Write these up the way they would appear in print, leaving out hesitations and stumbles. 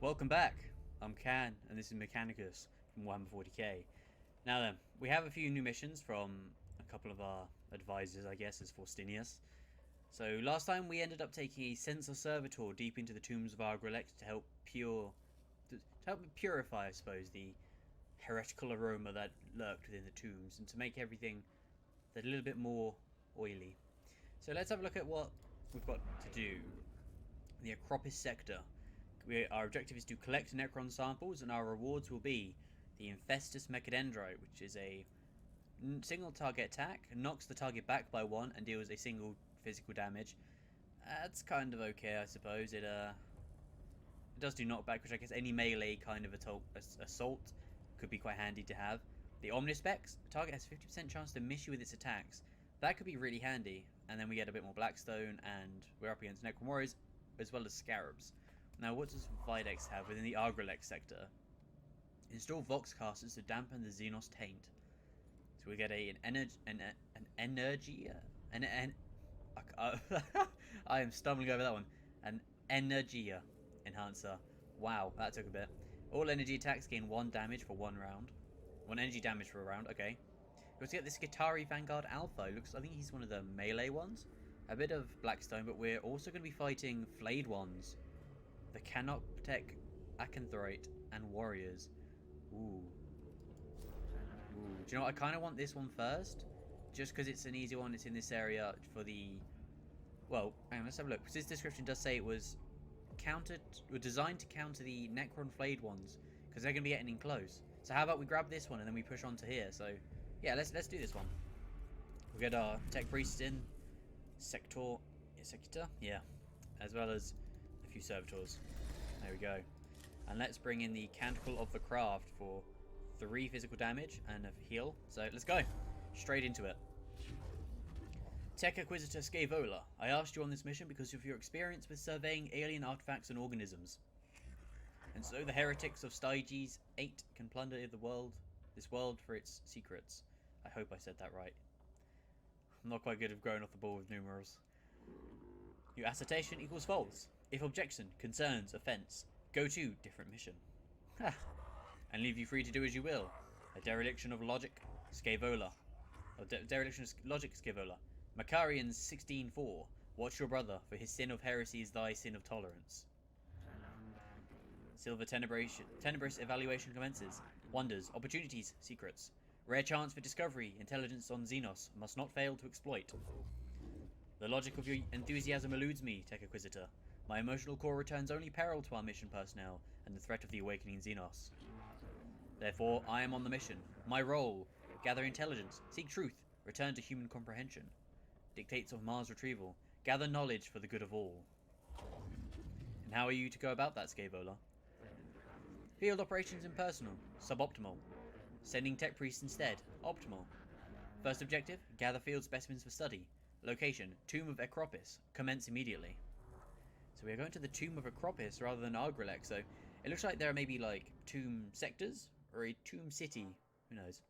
Welcome back. I'm Can, and this is Mechanicus from Warhammer 40k. Now then, we have a few new missions from a couple of our advisors, I guess, as Faustinius. So last time we ended up taking a Servitor deep into the tombs of Argrelect to help purify, I suppose, the heretical aroma that lurked within the tombs, and to make everything a little bit more oily. So let's have a look at what we've got to do. The Acropis sector. Our objective is to collect Necron samples, and our rewards will be the Infestus Mechadendrite, which is a single target attack, knocks the target back by 1 and deals a single physical damage. That's kind of okay, I suppose. It does do knockback, which I guess any melee kind of assault could be quite handy to have. The Omnispecs, the target has 50% chance to miss you with its attacks. That could be really handy. And then we get a bit more Blackstone, and we're up against Necron Warriors as well as Scarabs. Now, what does Videx have within the Argrelect sector? Install Voxcasters to dampen the Xenos taint. So we get I am stumbling over that one. An Energia enhancer. Wow, that took a bit. All energy attacks gain 1 damage for 1 round. 1 energy damage for a round. Okay. We also get this Skitarii Vanguard Alpha. I think he's one of the melee ones. A bit of Blackstone, but we're also going to be fighting Flayed ones. The Canoptech Acanthrite and Warriors. Ooh. Do you know what? I kind of want this one first. Just because it's an easy one. It's in this area for the... Well, hang on, let's have a look. Because this description does say it was designed to counter the Necron Flayed ones. Because they're going to be getting in close. So how about we grab this one and then we push on to here. So, yeah, let's do this one. We'll get our Tech Priests in. Sector? Yeah. As well as a few Servitors. There we go. And let's bring in the Canticle of the Craft for 3 physical damage and a heal. So let's go. Straight into it. Tech Acquisitor Scaevola, I asked you on this mission because of your experience with surveying alien artifacts and organisms. And so the heretics of Styges 8 can plunder this world for its secrets. I hope I said that right. I'm not quite good at going off the ball with numerals. Your assertion equals false. If objection, concerns, offence, go to different mission. Ha! And leave you free to do as you will. A dereliction of logic, Scaevola. Dereliction of logic, Scaevola. Macarians 16:4. Watch your brother, for his sin of heresy is thy sin of tolerance. Silver Tenebrous evaluation commences. Wonders, opportunities, secrets. Rare chance for discovery, intelligence on Xenos, must not fail to exploit. The logic of your enthusiasm eludes me, Tech Acquisitor. My emotional core returns only peril to our mission personnel and the threat of the awakening Xenos. Therefore, I am on the mission. My role, gather intelligence, seek truth, return to human comprehension. Dictates of Mars retrieval, gather knowledge for the good of all. And how are you to go about that, Scaevola? Field operations impersonal, suboptimal. Sending tech priests instead, optimal. First objective, gather field specimens for study. Location, Tomb of Acropis, commence immediately. So we are going to the Tomb of Acropis rather than Argrelect, so it looks like there are maybe like tomb sectors or a tomb city, who knows.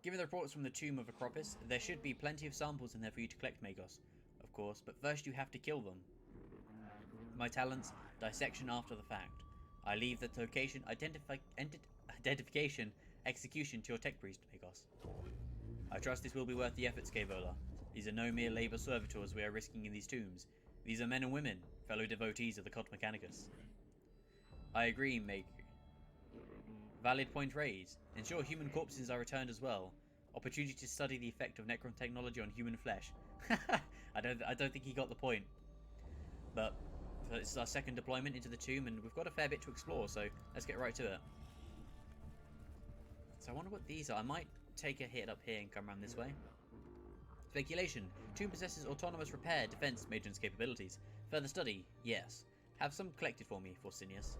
Given the reports from the Tomb of Acropis, there should be plenty of samples in there for you to collect, Magos, of course, but first you have to kill them. My talents, dissection after the fact. I leave the location, identification, execution to your tech priest, Magos. I trust this will be worth the effort, Scaevola. These are no mere labour servitors we are risking in these tombs. These are men and women, fellow devotees of the cult Mechanicus. I agree, Maker. Valid point raised. Ensure human corpses are returned as well. Opportunity to study the effect of Necron technology on human flesh. I don't think he got the point. But this is our second deployment into the tomb, and we've got a fair bit to explore, so let's get right to it. So I wonder what these are. I might take a hit up here and come around this way. Speculation. Tomb possesses autonomous repair, defense, maintenance capabilities. Further study? Yes. Have some collected for me, Faustinius.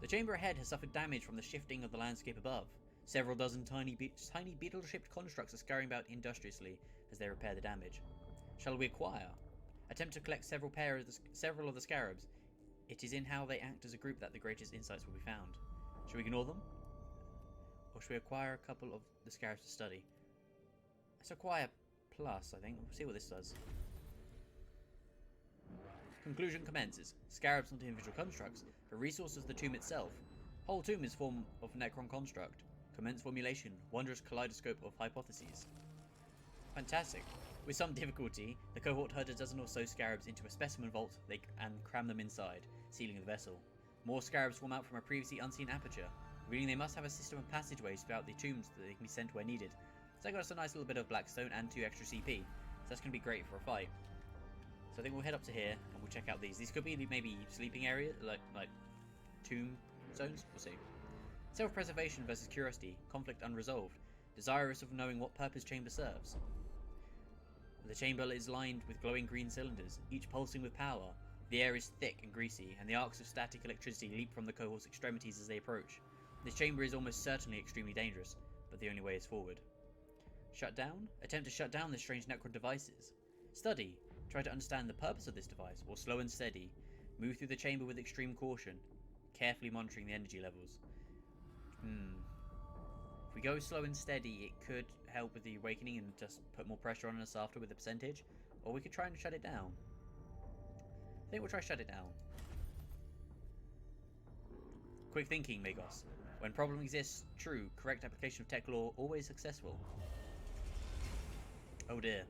The chamber ahead has suffered damage from the shifting of the landscape above. Several dozen tiny beetle-shaped constructs are scurrying about industriously as they repair the damage. Shall we acquire? Attempt to collect several of the scarabs. It is in how they act as a group that the greatest insights will be found. Should we ignore them? Or should we acquire a couple of the scarabs to study? Let's acquire plus, I think. We'll see what this does. Conclusion commences. Scarabs not individual constructs, but resources of the tomb itself. Whole tomb is form of Necron construct. Commence formulation. Wondrous kaleidoscope of hypotheses. Fantastic. With some difficulty, the cohort herd a dozen or so scarabs into a specimen vault and cram them inside, sealing the vessel. More scarabs swarm out from a previously unseen aperture, revealing they must have a system of passageways throughout the tombs that they can be sent where needed. So I got us a nice little bit of blackstone and 2 extra CP, so that's going to be great for a fight. So I think we'll head up to here and we'll check out these. These could be maybe sleeping areas, like tomb zones. We'll see. Self-preservation versus curiosity, conflict unresolved, desirous of knowing what purpose chamber serves. The chamber is lined with glowing green cylinders, each pulsing with power. The air is thick and greasy, and the arcs of static electricity leap from the cohort's extremities as they approach. This chamber is almost certainly extremely dangerous, but the only way is forward. Shut down? Attempt to shut down the strange Necron devices. Study. Try to understand the purpose of this device, or slow and steady. Move through the chamber with extreme caution, carefully monitoring the energy levels. If we go slow and steady, it could help with the awakening and just put more pressure on us after with the percentage. Or we could try and shut it down. I think we'll try shut it down. Quick thinking, Magos. When problem exists, true, correct application of tech law, always successful. Oh dear.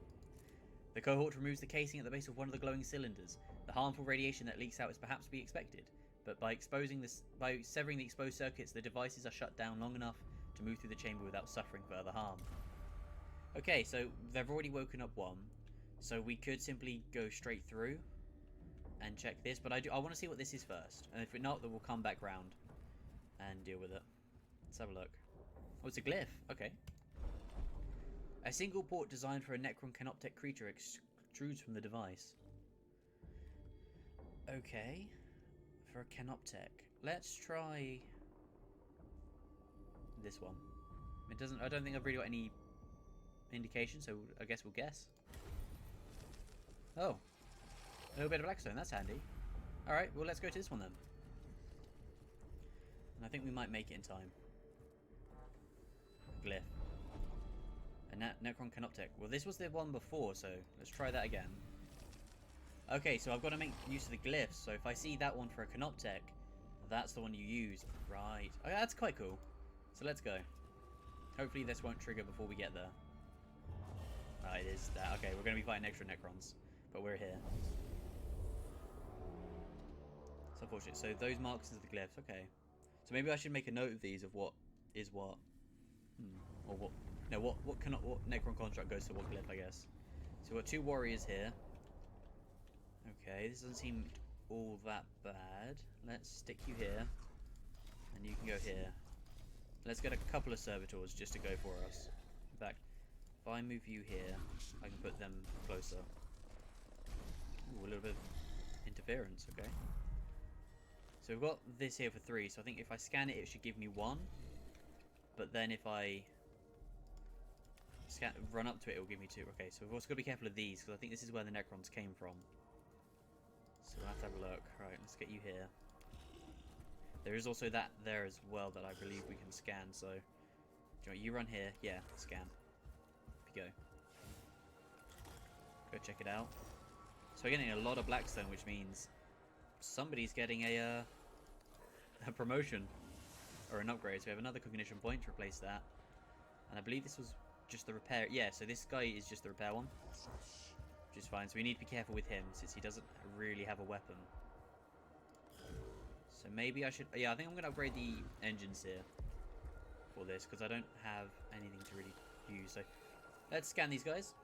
The cohort removes the casing at the base of one of the glowing cylinders. The harmful radiation that leaks out is perhaps to be expected, but by severing the exposed circuits, the devices are shut down long enough to move through the chamber without suffering further harm. Okay, so they've already woken up one, so we could simply go straight through and check this, but I want to see what this is first, and if not, then we'll come back round and deal with it. Let's have a look. Oh, it's a glyph. Okay. A single port designed for a Necron canoptech creature extrudes from the device. Okay. For a canoptech. Let's try this one. It doesn't. I don't think I've really got any indication, so I guess we'll guess. Oh. A little bit of blackstone. That's handy. Alright, well let's go to this one then. And I think we might make it in time. Glyph. A Necron canoptech. Well, this was the one before, so let's try that again. Okay, so I've got to make use of the glyphs. So if I see that one for a canoptech, that's the one you use. Right. Oh, that's quite cool. So let's go. Hopefully this won't trigger before we get there. Oh, it is that. Okay, we're going to be fighting extra Necrons. But we're here. It's unfortunate. So those marks is the glyphs. Okay. So maybe I should make a note of these, of what is what. Or what. No, what Necron construct goes to what glyph, I guess. So we've got 2 warriors here. Okay, this doesn't seem all that bad. Let's stick you here. And you can go here. Let's get a couple of servitors just to go for us. In fact, if I move you here, I can put them closer. Ooh, a little bit of interference, okay. So we've got this here for 3, so I think if I scan it, it should give me 1. But then if I run up to it, it will give me 2. Okay, so we've also got to be careful of these, because I think this is where the Necrons came from. So we'll have to have a look. Right, let's get you here. There is also that there as well that I believe we can scan, so... Do you want you run here? Yeah, scan. Off you go. Go check it out. So we're getting a lot of blackstone, which means somebody's getting a promotion. Or an upgrade. So we have another cognition point to replace that. And I believe this was just the repair. Yeah, so this guy is just the repair one. Which is fine. So we need to be careful with him since he doesn't really have a weapon. So maybe I should... Yeah, I think I'm going to upgrade the engines here for this, because I don't have anything to really use. So let's scan these guys.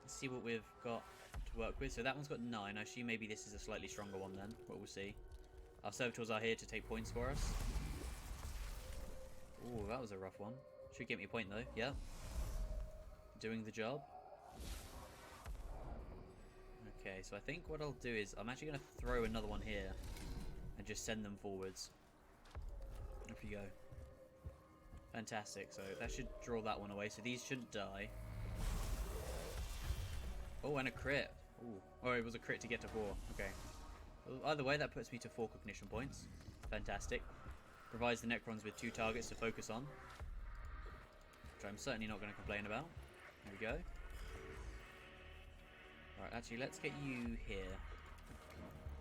Let's see what we've got to work with. So that one's got 9. I assume maybe this is a slightly stronger one then, but we'll see. Our servitors are here to take points for us. Ooh, that was a rough one. Should get me a point though. Yeah. Doing the job. Okay, so I think what I'll do is I'm actually going to throw another one here and just send them forwards. Off you go. Fantastic. So that should draw that one away. So these shouldn't die. Oh, and a crit. Ooh. Oh, it was a crit to get to 4. Okay. Well, either way, that puts me to 4 cognition points. Fantastic. Provides the Necrons with 2 targets to focus on. Which I'm certainly not going to complain about. There we go. Alright, actually, let's get you here.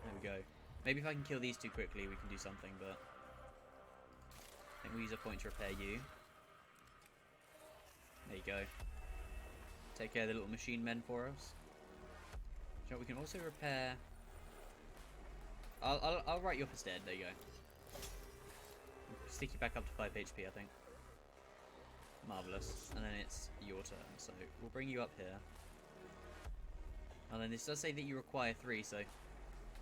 There we go. Maybe if I can kill these two quickly, we can do something, but I think we'll use a point to repair you. There you go. Take care of the little machine men for us. So we can also repair... I'll write you up instead. There you go. Stick you back up to 5 HP, I think. Marvellous. And then it's your turn, so we'll bring you up here. And then this does say that you require 3, so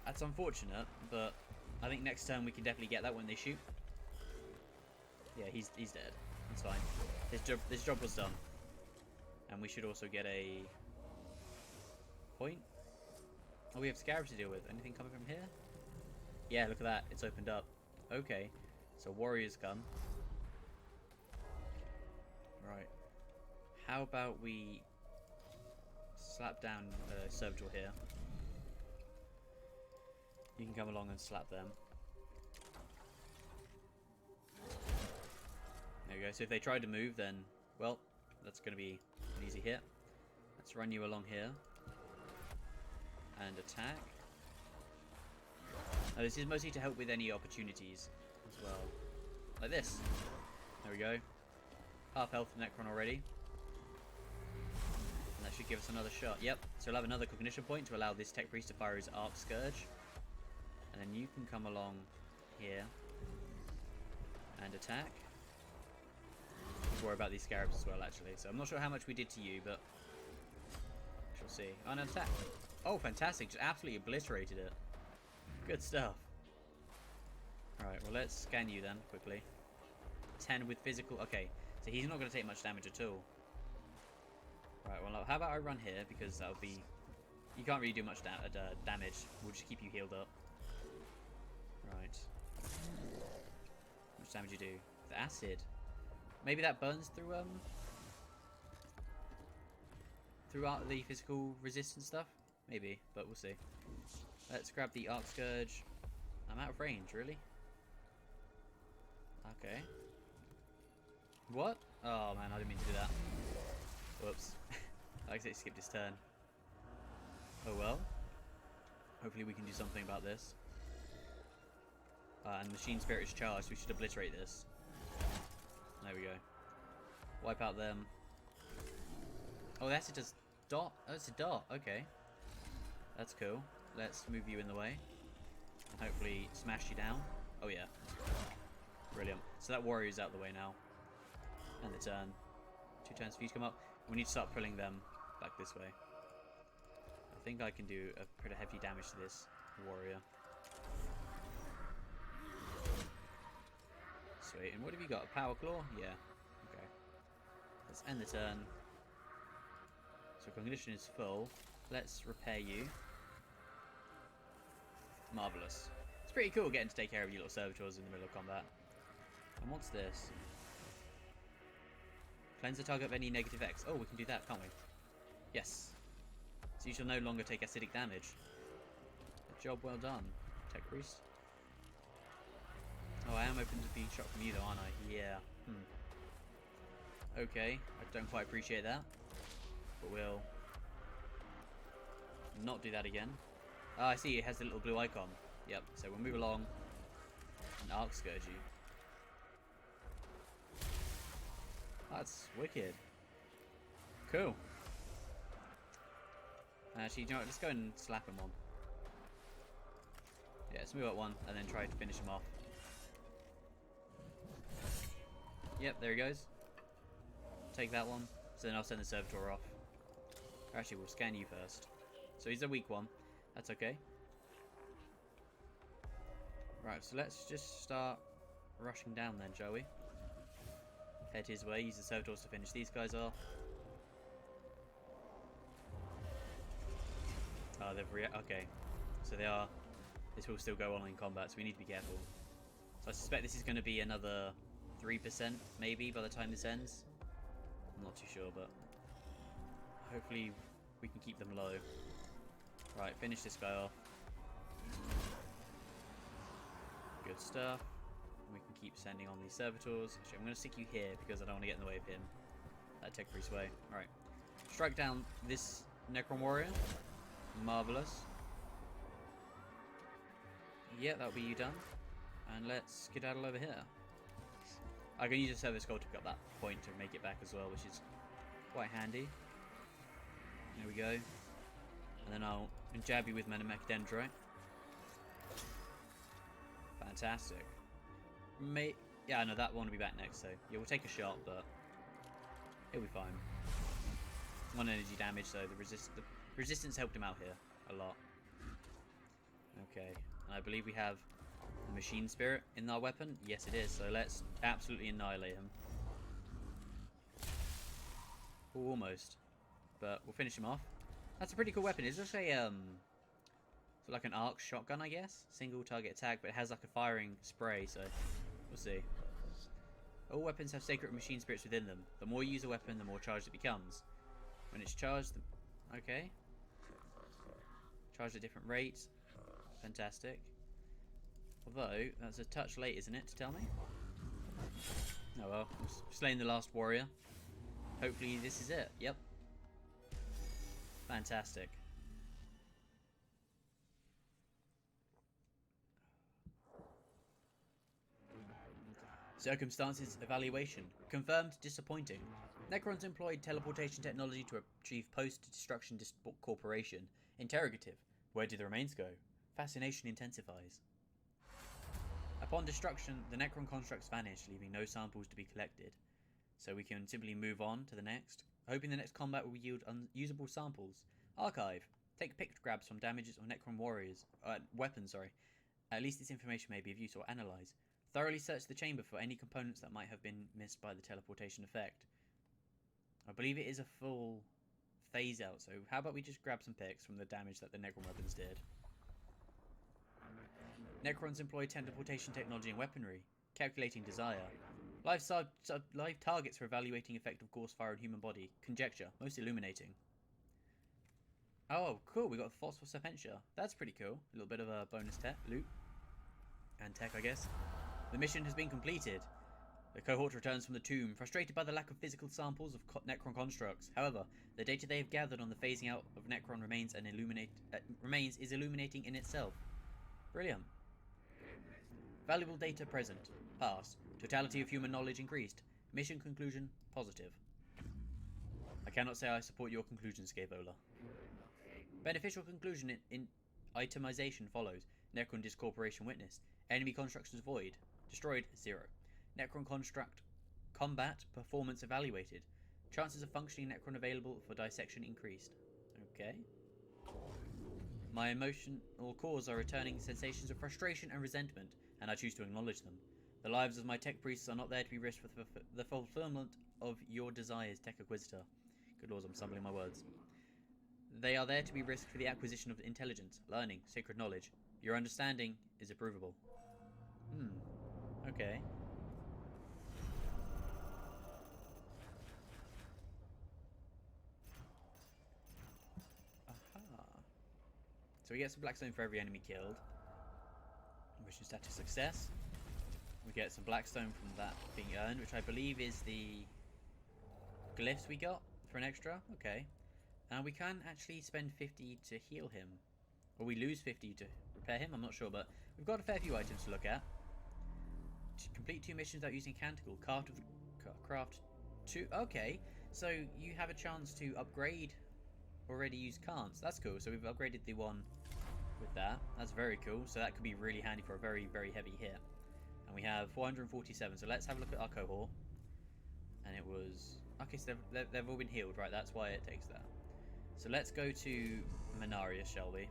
that's unfortunate, but I think next turn we can definitely get that when they shoot. Yeah, he's dead. That's fine. This job was done. And we should also get a point. Oh, we have scarabs to deal with. Anything coming from here? Yeah, look at that. It's opened up. Okay. So warriors come. Right. How about we slap down Servitor here. You can come along and slap them. There we go. So if they try to move, then, well, that's going to be an easy hit. Let's run you along here. And attack. Now this is mostly to help with any opportunities as well. Like this. There we go. Half health Necron already. And that should give us another shot. Yep. So we'll have another cognition point to allow this Tech Priest to fire his Arc Scourge. And then you can come along here. And attack. Worry about these scarabs as well, actually. So I'm not sure how much we did to you, but we shall see. Oh, and attack. Oh, fantastic. Just absolutely obliterated it. Good stuff. Alright, well, let's scan you then, quickly. 10 with physical. Okay, so he's not going to take much damage at all. Right, well, how about I run here, because that'll be... You can't really do much damage. We'll just keep you healed up. Right. How much damage you do? The acid. Maybe that burns through throughout the physical resistance stuff? Maybe, but we'll see. Let's grab the Arc Scourge. I'm out of range, really? Okay. What? Oh man, I didn't mean to do that. Whoops. I accidentally skipped his turn. Oh well. Hopefully we can do something about this. And Machine Spirit is charged, we should obliterate this. There we go. Wipe out them. Oh, that's it does dot. Oh, it's a dot. Okay. That's cool. Let's move you in the way. And hopefully smash you down. Oh, yeah. Brilliant. So that warrior's out the way now. And the turn. 2 turns for you to come up. We need to start pulling them back this way. I think I can do a pretty heavy damage to this warrior. Sweet. And what have you got? A power claw? Yeah. Okay. Let's end the turn. So cognition is full. Let's repair you. Marvellous. It's pretty cool getting to take care of your little servitors in the middle of combat. And what's this? Cleanse the target of any negative X. Oh, we can do that, can't we? Yes. So you shall no longer take acidic damage. A job well done, Tech Priest. Oh, I am open to being shot from you though, aren't I? Yeah. Okay, I don't quite appreciate that. But we'll not do that again. Oh, I see, it has the little blue icon. Yep, so we'll move along and Arc Scourge you. That's wicked. Cool. Actually, you know what, let's go and slap him on. Yeah, let's move up one and then try to finish him off. Yep, there he goes. Take that one. So then I'll send the Servitor off. Actually, we'll scan you first. So he's a weak one. That's okay. Right, so let's just start rushing down then, shall we? Head his way. Use the Servitors to finish these guys off. Oh, they've okay. So they are... This will still go on in combat, so we need to be careful. So I suspect this is going to be another 3% maybe by the time this ends. I'm not too sure, but hopefully we can keep them low. Right, finish this guy off. Good stuff. We can keep sending on these Servitors. Actually, I'm going to stick you here because I don't want to get in the way of him. That Tech Priest way. Alright. Strike down this Necron Warrior. Marvellous. Yeah, that'll be you done. And let's skedaddle over here. I can use a service goal to pick up that point to make it back as well, which is quite handy. There we go. And then I'll jab you with Mechanicus. Fantastic. Yeah, no, that one will be back next, so yeah, we'll take a shot, but he'll be fine. 1 energy damage, so the resistance helped him out here a lot. Okay, and I believe we have the machine spirit in our weapon. Yes, it is. So let's absolutely annihilate him. Ooh, almost, but we'll finish him off. That's a pretty cool weapon. It's just a sort of like an arc shotgun, I guess. Single target attack, but it has like a firing spray. So we'll see. All weapons have sacred machine spirits within them. The more you use a weapon, the more charged it becomes. When it's charged, okay. Charged at different rates. Fantastic. Although, that's a touch late, isn't it, to tell me? Oh well, we've slain the last warrior. Hopefully this is it. Yep. Fantastic. Circumstances evaluation. Confirmed disappointing. Necrons employed teleportation technology to achieve post-destruction corporation. Interrogative. Where do the remains go? Fascination intensifies. Upon destruction, the Necron constructs vanish, leaving no samples to be collected. So we can simply move on to the next, hoping the next combat will yield unusable samples. Archive. Take picked grabs from damages of Necron warriors. Weapons, sorry. At least this information may be of use, or analyze. Thoroughly search the chamber for any components that might have been missed by the teleportation effect. I believe it is a full phase out, so how about we just grab some picks from the damage that the Necron weapons did. Necrons employ teleportation technology and weaponry. Calculating desire. Live targets for evaluating effect of course fire on human body. Conjecture. Most illuminating. Oh, cool. We got a Forceful Serpentia. That's pretty cool. A little bit of a bonus tech. Loot. And tech, I guess. The mission has been completed. The cohort returns from the tomb, frustrated by the lack of physical samples of Necron constructs. However, the data they have gathered on the phasing out of Necron remains is illuminating in itself. Brilliant. Valuable data present. Pass. Totality of human knowledge increased. Mission conclusion positive. I cannot say I support your conclusions, Scaevola. Beneficial conclusion in itemization follows. Necron discorporation witnessed. Enemy constructions void. Destroyed 0. Necron construct combat performance evaluated. Chances of functioning Necron available for dissection increased. Okay. My emotional cause are returning sensations of frustration and resentment, and I choose to acknowledge them. The lives of my tech priests are not there to be risked for the fulfillment of your desires, Tech Acquisitor. Good lords, I'm stumbling my words. They are there to be risked for the acquisition of intelligence, learning, sacred knowledge. Your understanding is approvable. Okay. Aha. So we get some blackstone for every enemy killed. Mission status success. We get some blackstone from that being earned, which I believe is the glyphs we got for an extra. Okay. And we can actually spend 50 to heal him. Or we lose 50 to repair him, I'm not sure, but we've got a fair few items to look at. To complete 2 missions without using Canticle. Craft 2. Okay, so you have a chance to upgrade already used Cants. That's cool. So we've upgraded the one with that. That's very cool. So that could be really handy for a very, very heavy hit. And we have 447. So let's have a look at our cohort. And it was... Okay, so they've all been healed, right? That's why it takes that. So let's go to Menarius, shall we?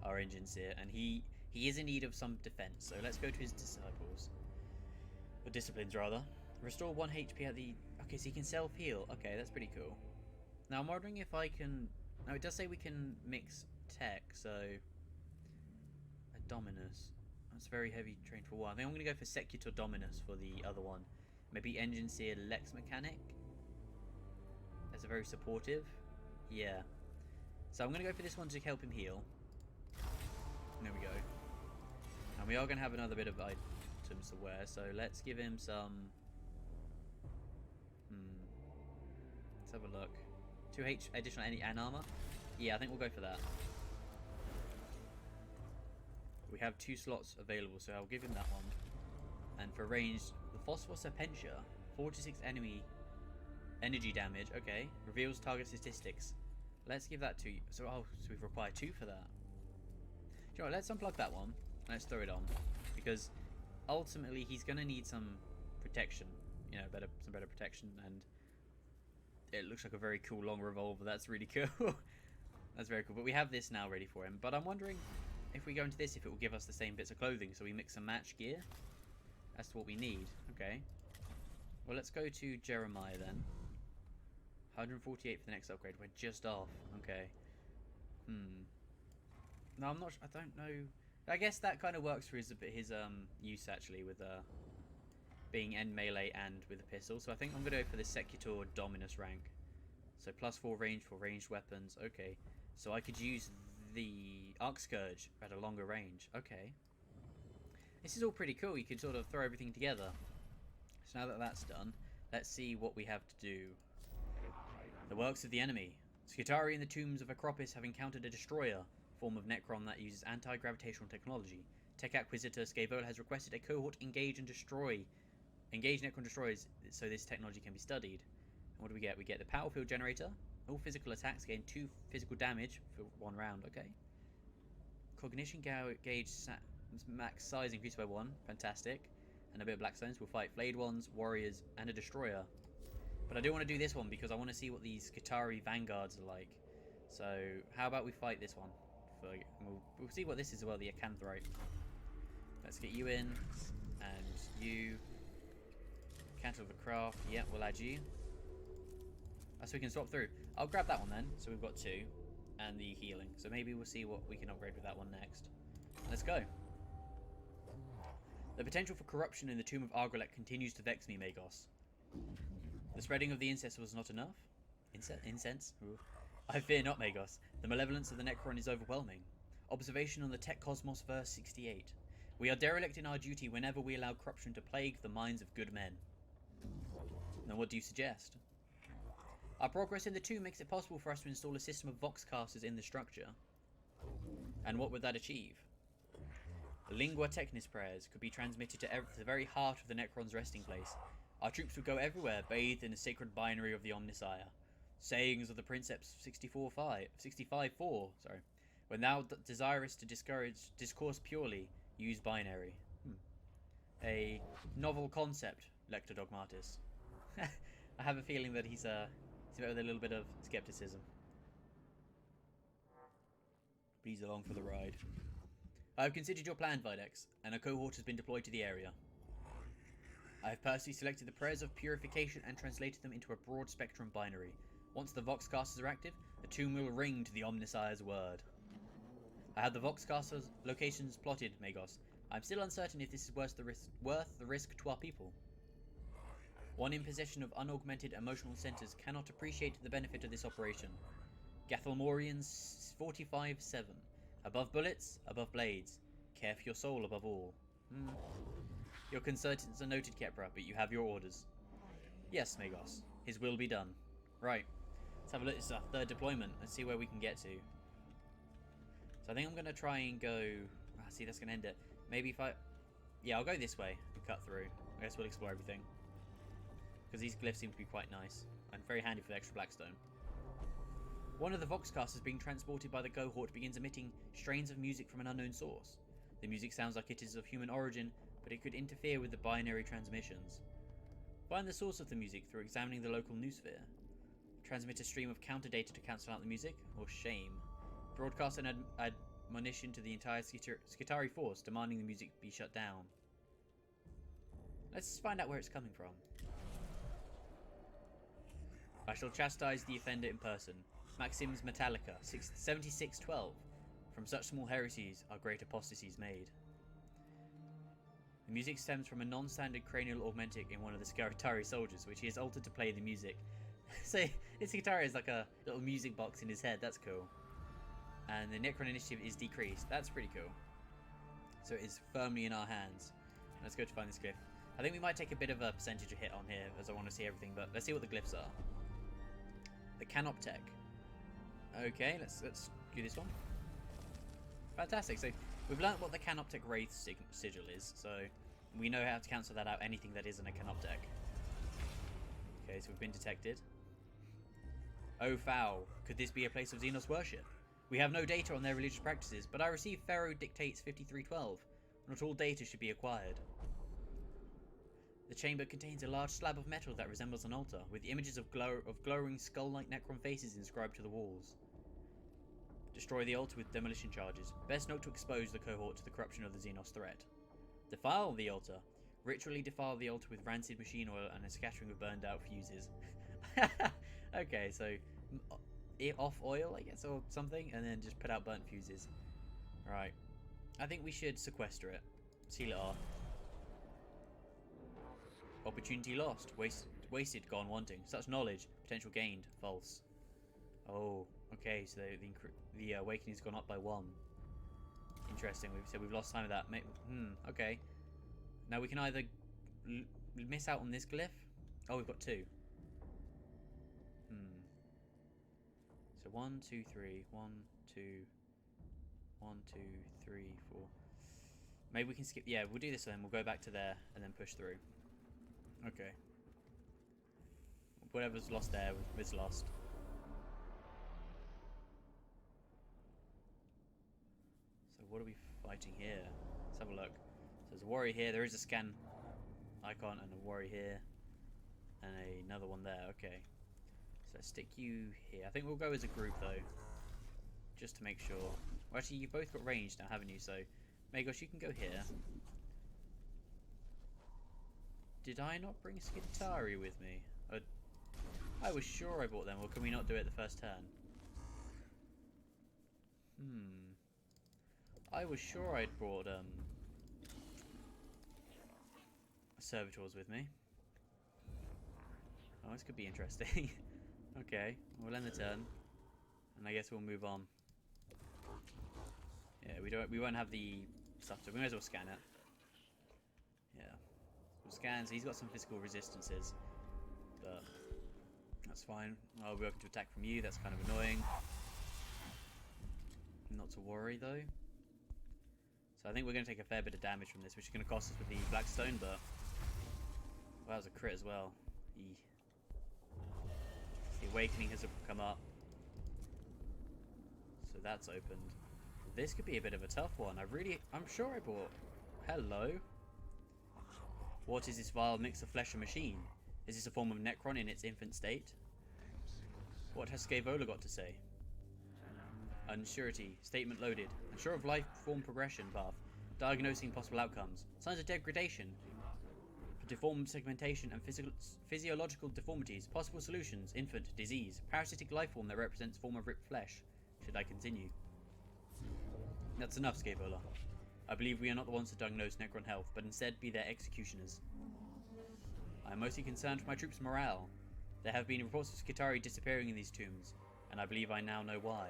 Our engineer, and he is in need of some defense. So let's go to his disciples. Or disciplines, rather. Restore 1 HP at the... Okay, so he can self-heal. Okay, that's pretty cool. Now, I'm wondering if I can... Now, it does say we can mix tech, so... A Dominus. That's very heavy trained for one. I think I'm going to go for Secutor Dominus for the other one. Maybe Engineer Lex Mechanic. That's a very supportive. Yeah. So I'm going to go for this one to help him heal. There we go. And we are going to have another bit of items to wear, so let's give him some... Let's have a look. 2 additional and armor? Yeah, I think we'll go for that. We have 2 slots available, so I'll give him that one. And for ranged, the Phosphor Serpentia, 46 enemy energy damage. Okay, reveals target statistics. Let's give that to you. So we've required 2 for that. You know what, let's unplug that one. Let's throw it on, because ultimately he's gonna need some protection. You know, some better protection, and it looks like a very cool long revolver. That's really cool. That's very cool. But we have this now ready for him. But I'm wondering if we go into this, if it will give us the same bits of clothing. So we mix and match gear. That's what we need. Okay. Well, let's go to Jeremiah then. 148 for the next upgrade. We're just off. Okay. No, I'm not. I don't know. I guess that kind of works for his use actually, with being end melee and with a pistol. So I think I'm gonna go for the Secutor Dominus rank. So +4 range for ranged weapons. Okay. So I could use the Arc Scourge at a longer range. Okay. This is all pretty cool. You can sort of throw everything together. So now that that's done, let's see what we have to do. The works of the enemy. Skitarii in the tombs of Acropis have encountered a destroyer, form of Necron that uses anti-gravitational technology. Tech Acquisitor Scavola has requested a cohort engage Necron destroyers so this technology can be studied. And what do we get? We get the Power Field Generator. All physical attacks gain 2 physical damage for 1 round. Okay. Cognition gauge max size increased by 1. Fantastic. And a bit of Blackstones. We'll fight Flayed Ones, Warriors, and a Destroyer. But I do want to do this one because I want to see what these Skitarii Vanguards are like. So how about we fight this one? We'll see what this is as well, the Acanthrite. Let's get you in. And you. Cantle of the Craft. Yeah, we'll add you. So we can swap through. I'll grab that one then. So we've got 2. And the healing. So maybe we'll see what we can upgrade with that one next. Let's go. The potential for corruption in the tomb of Argolek continues to vex me, Magos. The spreading of the incense was not enough. Incense? Ooh. I fear not, Magos. The malevolence of the Necron is overwhelming. Observation on the Tech Cosmos, verse 68. We are derelict in our duty whenever we allow corruption to plague the minds of good men. Now what do you suggest? Our progress in the tomb makes it possible for us to install a system of Voxcasters in the structure. And what would that achieve? Lingua Technis prayers could be transmitted to the very heart of the Necron's resting place. Our troops would go everywhere, bathed in the sacred binary of the Omnissiah. Sayings of the Princeps 65:4. When thou desirest to discourse purely, use binary. A novel concept, Lector Dogmatis. I have a feeling that he's met with a little bit of skepticism. But he's along for the ride. I have considered your plan, Videx, and a cohort has been deployed to the area. I have personally selected the prayers of purification and translated them into a broad spectrum binary. Once the Voxcasters are active, the tomb will ring to the Omnissiah's word. I have the Voxcasters' locations plotted, Magos. I am still uncertain if this is worth the risk to our people. One in possession of unaugmented emotional centers cannot appreciate the benefit of this operation. Gathelmorians 45-7. Above bullets, above blades. Care for your soul above all. Your concerns are noted, Kepra, but you have your orders. Yes, Magos. His will be done. Right. Let's have a look at this 3rd deployment and see where we can get to. So I think I'm going to try and go... see, that's going to end it. Maybe if I... Yeah, I'll go this way and cut through. I guess we'll explore everything. Because these glyphs seem to be quite nice. And very handy for the extra Blackstone. One of the Voxcasters being transported by the cohort begins emitting strains of music from an unknown source. The music sounds like it is of human origin, but it could interfere with the binary transmissions. Find the source of the music through examining the local noosphere. Transmit a stream of counter data to cancel out the music, or shame. Broadcast an admonition to the entire Skitarii force, demanding the music be shut down. Let's find out where it's coming from. I shall chastise the offender in person. Maxims Metallica, 7612. From such small heresies are great apostasies made. The music stems from a non-standard cranial augmentic in one of the Skitarii soldiers, which he has altered to play the music. So, his Skitarii is like a little music box in his head, that's cool. And the Necron initiative is decreased, that's pretty cool. So it is firmly in our hands. Let's go to find this glyph. I think we might take a bit of a percentage of hit on here, as I want to see everything, but let's see what the glyphs are. The Canoptech. Okay, let's do this one. Fantastic. So We've learnt what the Canoptek Wraith sigil is, so we know how to cancel that out, anything that isn't a Canoptek. Okay, so we've been detected. Oh foul, could this be a place of Xenos worship? We have no data on their religious practices, but I received Pharaoh Dictates 5312. Not all data should be acquired. The chamber contains a large slab of metal that resembles an altar, with images of glowing skull-like Necron faces inscribed to the walls. Destroy the altar with demolition charges. Best not to expose the cohort to the corruption of the Xenos threat. Defile the altar. Ritually defile the altar with rancid machine oil and a scattering of burned out fuses. Okay, so off oil, I guess, or something, and then just put out burnt fuses. Right. I think we should sequester it. Seal it off. Opportunity lost. Wasted, gone wanting. Such knowledge. Potential gained. False. Oh, okay, so the awakening's gone up by 1. Interesting. We've lost time of that. Okay. Now we can either miss out on this glyph. Oh, we've got 2. So 1, 2, 3. 1, 2. 1, 2, 3, 4. Maybe we can skip. Yeah, we'll do this then. We'll go back to there and then push through. Okay. Whatever's lost there was lost. So what are we fighting here? Let's have a look. So there's a warrior here. There is a scan icon and a warrior here. And another one there. Okay. So let's stick you here. I think we'll go as a group though. Just to make sure. Well, actually, you've both got range now, haven't you? So, Magos, you can go here. Did I not bring Skitari with me? I was sure I brought them, or can we not do it the first turn? I was sure I'd brought Servitors with me. Oh, this could be interesting. Okay, we'll end the turn, and I guess we'll move on. Yeah, we won't have the stuff, so we may as well scan it. Yeah, we'll scan. So he's got some physical resistances, but that's fine. I'll be able to attack from you. That's kind of annoying. Not to worry though. So I think we're going to take a fair bit of damage from this, which is going to cost us with the Blackstone, but well, that was a crit as well. The Awakening has come up, so that's opened. This could be a bit of a tough one. I'm sure I bought. Hello. What is this vile mix of flesh and machine? Is this a form of Necron in its infant state? What has Scaevola got to say? Unsurety. Statement loaded. Unsure of life form progression path. Diagnosing possible outcomes. Signs of degradation. Deformed segmentation and physiological deformities. Possible solutions. Infant. Disease. Parasitic life form that represents form of ripped flesh. Should I continue? That's enough, Scaevola. I believe we are not the ones to diagnose Necron health, but instead be their executioners. I am mostly concerned for my troops' morale. There have been reports of Skitari disappearing in these tombs, and I believe I now know why.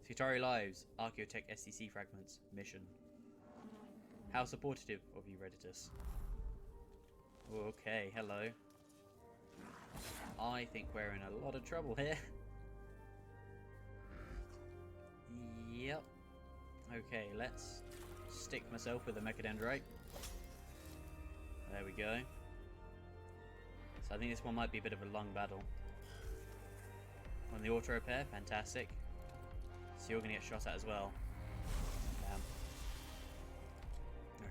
Skitari lives, Archaeotech SCC fragments, mission. How supportive of you, Redditus. Okay, hello. I think we're in a lot of trouble here. Yep. Okay, let's stick myself with a Mechadendrite. There we go. So I think this one might be a bit of a long battle. On the auto repair, fantastic. So you're going to get shot at as well. Damn.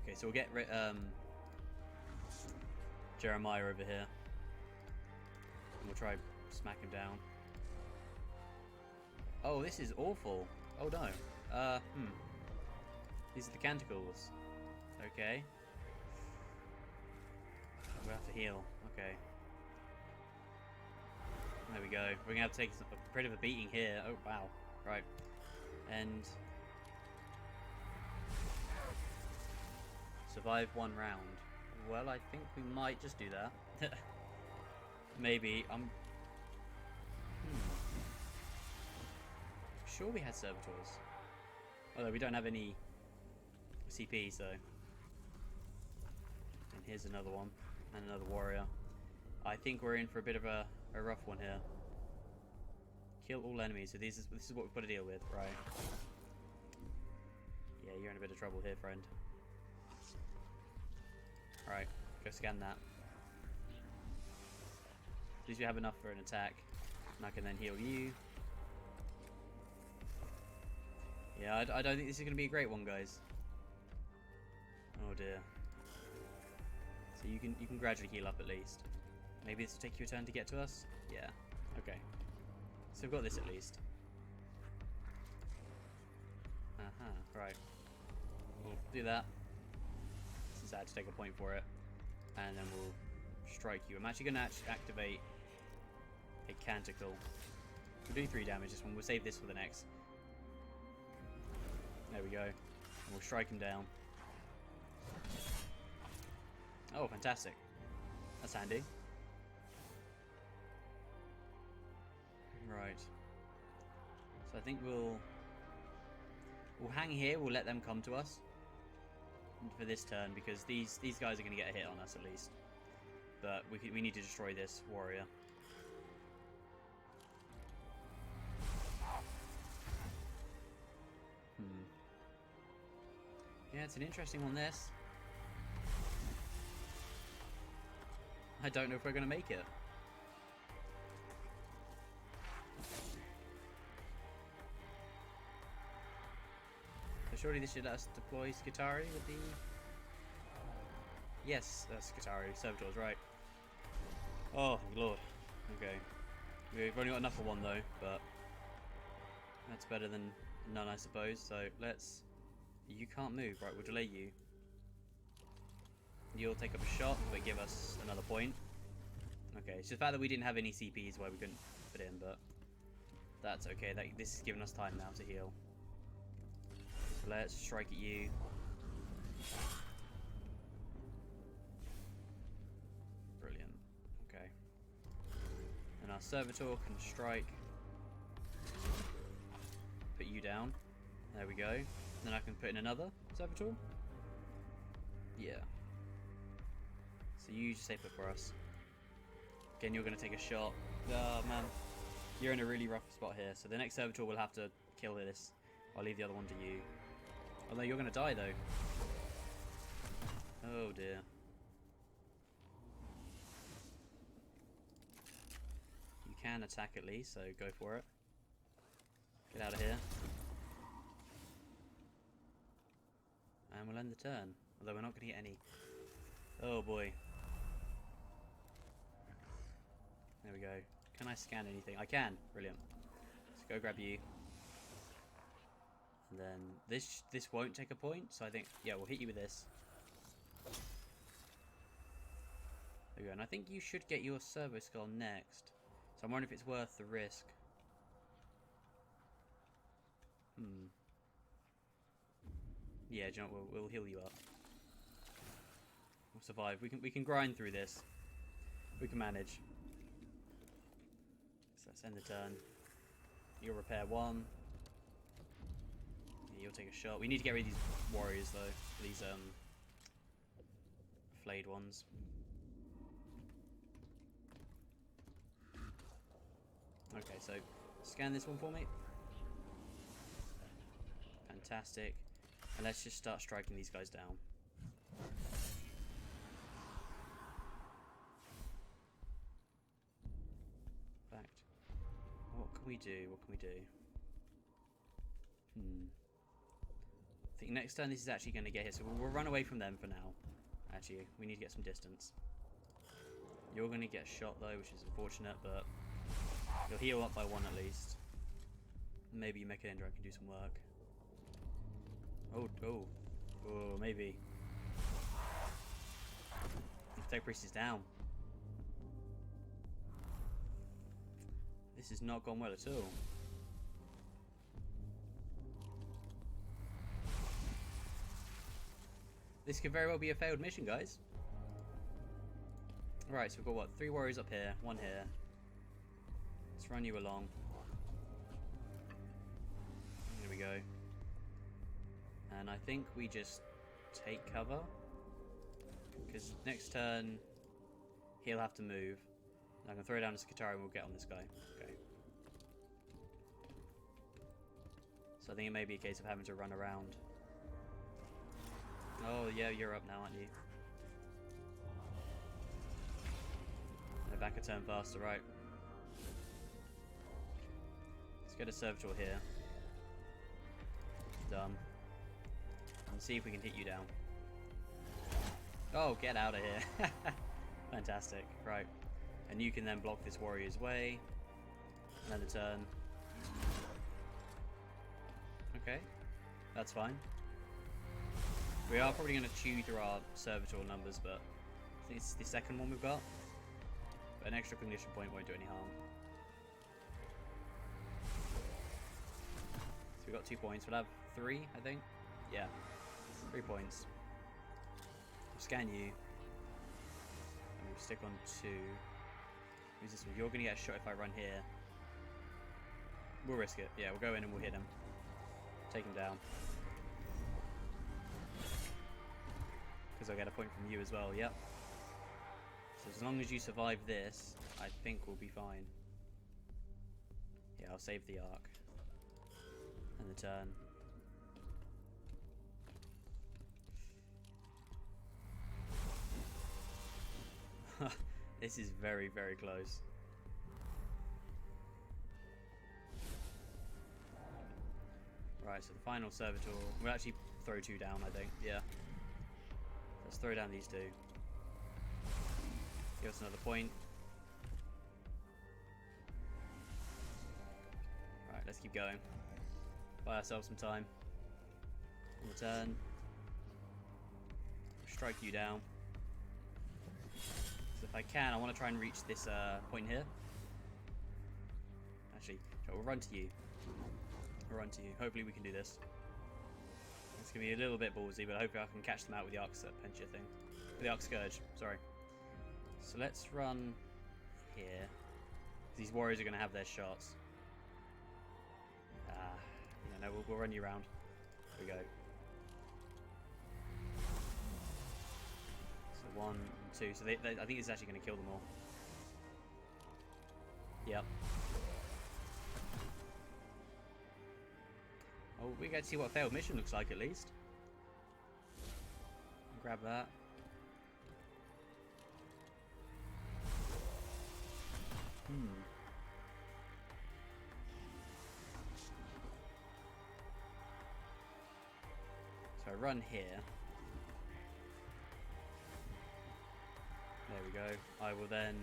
Okay, so we'll get Jeremiah over here. And we'll try smack him down. Oh, this is awful. Oh no. These are the canticles. Okay. We'll have to heal. Okay. There we go. We're gonna have to take a bit of a beating here. Oh wow. Right. And survive 1 round. Well, I think we might just do that. Maybe. Sure we had servitors. Although we don't have any CP, so. And here's another one. And another warrior. I think we're in for a bit of a rough one here. Kill all enemies. So this is what we've got to deal with, right? Yeah, you're in a bit of trouble here, friend. Alright, go scan that. At least we have enough for an attack. And I can then heal you. Yeah, I don't think this is going to be a great one, guys. Oh dear. So you can gradually heal up at least. Maybe this will take you a turn to get to us? Yeah. Okay. So we've got this at least. Right. We'll do that. Since I had to take a point for it. And then we'll strike you. I'm actually going to activate a Canticle. We'll do 3 damage this one. We'll save this for the next. There we go. And we'll strike him down. Oh, fantastic. That's handy. Right. So I think we'll hang here. We'll let them come to us for this turn because these guys are going to get a hit on us at least. But we need to destroy this warrior. Yeah, it's an interesting one, this. I don't know if we're going to make it. So surely this should let us deploy Skitarii with the... Yes, that's Skitarii. Servitor's right. Oh, lord. Okay. We've only got enough for one, though, but... That's better than none, I suppose. So, let's... You can't move. Right, we'll delay you. You'll take up a shot, but give us another point. Okay, it's just the fact that we didn't have any CPs where we couldn't put in, but that's okay. This is giving us time now to heal. So let's strike at you. Brilliant. Okay. And our Servitor can strike. Put you down. There we go. Then I can put in another Servitor. Yeah. So you just stay put for us. Again, you're going to take a shot. Oh, man. You're in a really rough spot here. So the next Servitor will have to kill this. I'll leave the other one to you. Although you're going to die, though. Oh, dear. You can attack at least, so go for it. Get out of here. And we'll end the turn. Although we're not going to get any. Oh, boy. There we go. Can I scan anything? I can. Brilliant. Let's go grab you. And then this won't take a point, so I think, yeah, we'll hit you with this. There we go. And I think you should get your Servo Skull next. So I'm wondering if it's worth the risk. Yeah, do you know what? We'll heal you up. We'll survive. We can grind through this. We can manage. So let's end the turn. You'll repair 1. Yeah, you'll take a shot. We need to get rid of these warriors though. These flayed ones. Okay, so scan this one for me. Fantastic. And let's just start striking these guys down. In fact, what can we do? What can we do? I think next turn this is actually going to get hit, so we'll run away from them for now. Actually, we need to get some distance. You're going to get shot though, which is unfortunate, but you'll heal up by 1 at least. Maybe Mechanicus can do some work. Oh, maybe. Tech Priest is down. This has not gone well at all. This could very well be a failed mission, guys. Right, so we've got what? 3 warriors up here, 1 here. Let's run you along. Here we go. And I think we just take cover. Because next turn, he'll have to move. I can throw down a Skitarii and we'll get on this guy. Okay. So I think it may be a case of having to run around. yeah, you're up now, aren't you? They're back a turn faster, right? Let's get a Servitor here. Done. And see if we can hit you down. Oh, get out of here. Fantastic. Right. And you can then block this warrior's way. Another turn. Okay. That's fine. We are probably going to chew through our Servitor numbers, but I think it's the second one we've got. But an extra cognition point won't do any harm. So we got 2 points. We'll have 3, I think. Yeah. 3 points. We'll scan you. And we'll stick on 2. Who's this one? You're going to get a shot if I run here. We'll risk it. Yeah, we'll go in and we'll hit him. Take him down. Because I'll get a point from you as well, yep. So as long as you survive this, I think we'll be fine. Yeah, I'll save the arc. And the turn. This is very, very close. Right, so the final Servitor, we'll actually throw 2 down, I think, yeah. Let's throw down these 2. Give us another point. Right, let's keep going. Buy ourselves some time. On the turn. Strike you down. So if I can, I want to try and reach this point here. Actually, we'll run to you. We'll run to you. Hopefully we can do this. It's going to be a little bit ballsy, but hopefully I can catch them out with the Arc Pencher thing. With the Arc Scourge, sorry. So let's run here. These warriors are going to have their shots. No, we'll run you around. Here we go. So 1 and 2. So I think it's actually going to kill them all. Yep. Oh, we get to see what a failed mission looks like at least. Grab that. So I run here. There we go. I will then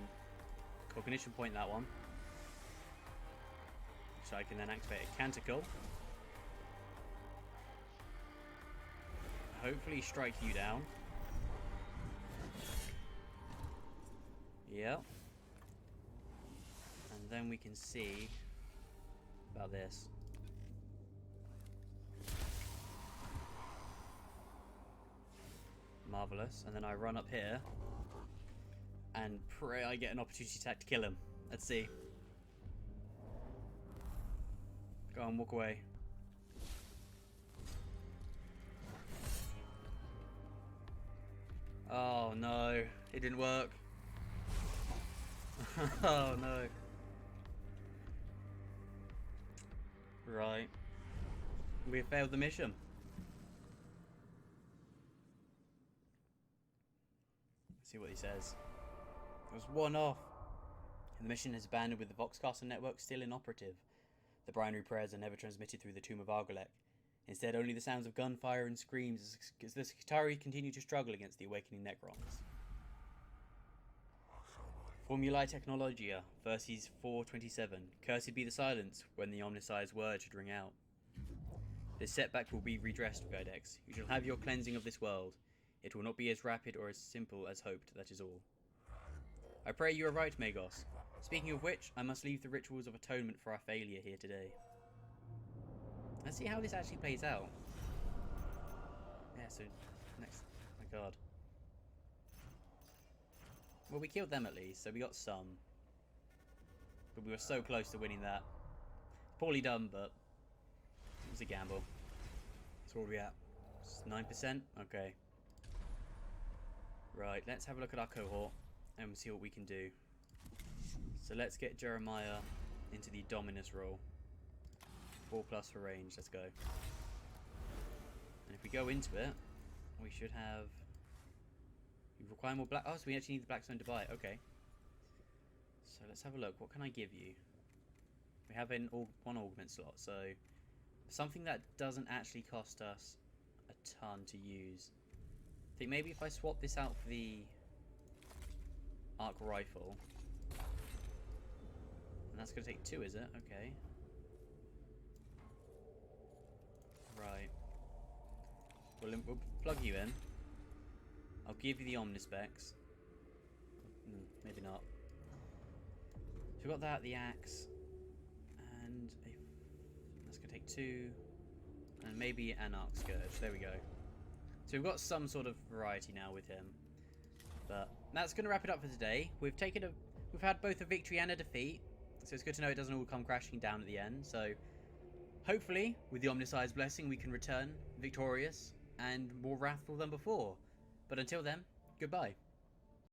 cognition point that one. So I can then activate a Canticle. Hopefully strike you down. Yep. And then we can see about this. Marvelous. And then I run up here and pray I get an opportunity attack to kill him. Let's see. Go on, walk away. Oh no, it didn't work. Oh no. Right. We failed the mission. Let's see what he says. It was 1 off. And the mission is abandoned with the Voxcaster network still inoperative. The binary prayers are never transmitted through the Tomb of Argolek. Instead, only the sounds of gunfire and screams as the Skitari continue to struggle against the awakening Necrons. Formulae Technologia, verses 427. Cursed be the silence when the omnisci's word should ring out. This setback will be redressed, Godex. You shall have your cleansing of this world. It will not be as rapid or as simple as hoped, that is all. I pray you are right, Magos. Speaking of which, I must leave the rituals of atonement for our failure here today. Let's see how this actually plays out. Yeah, so next. Oh my god. Well, we killed them at least, so we got some. But we were so close to winning that. Poorly done, but it was a gamble. So what are we at? It's 9%? Okay. Right, let's have a look at our cohort and see what we can do. So let's get Jeremiah into the Dominus role. 4+ for range, let's go. And if we go into it, we should have... We require more black... Oh, so we actually need the black stone to buy it. Okay. So let's have a look. What can I give you? We have one augment slot, so... Something that doesn't actually cost us a ton to use. I think maybe if I swap this out for the arc rifle... And that's going to take 2, is it? Okay. Right. We'll plug you in. I'll give you the Omnispecs. Maybe not. So we've got that, the axe, and that's going to take 2, and maybe an arc scourge. There we go. So we've got some sort of variety now with him. But that's going to wrap it up for today. We've had both a victory and a defeat, so it's good to know it doesn't all come crashing down at the end. So hopefully, with the Omnicide blessing, we can return victorious and more wrathful than before. But until then, goodbye.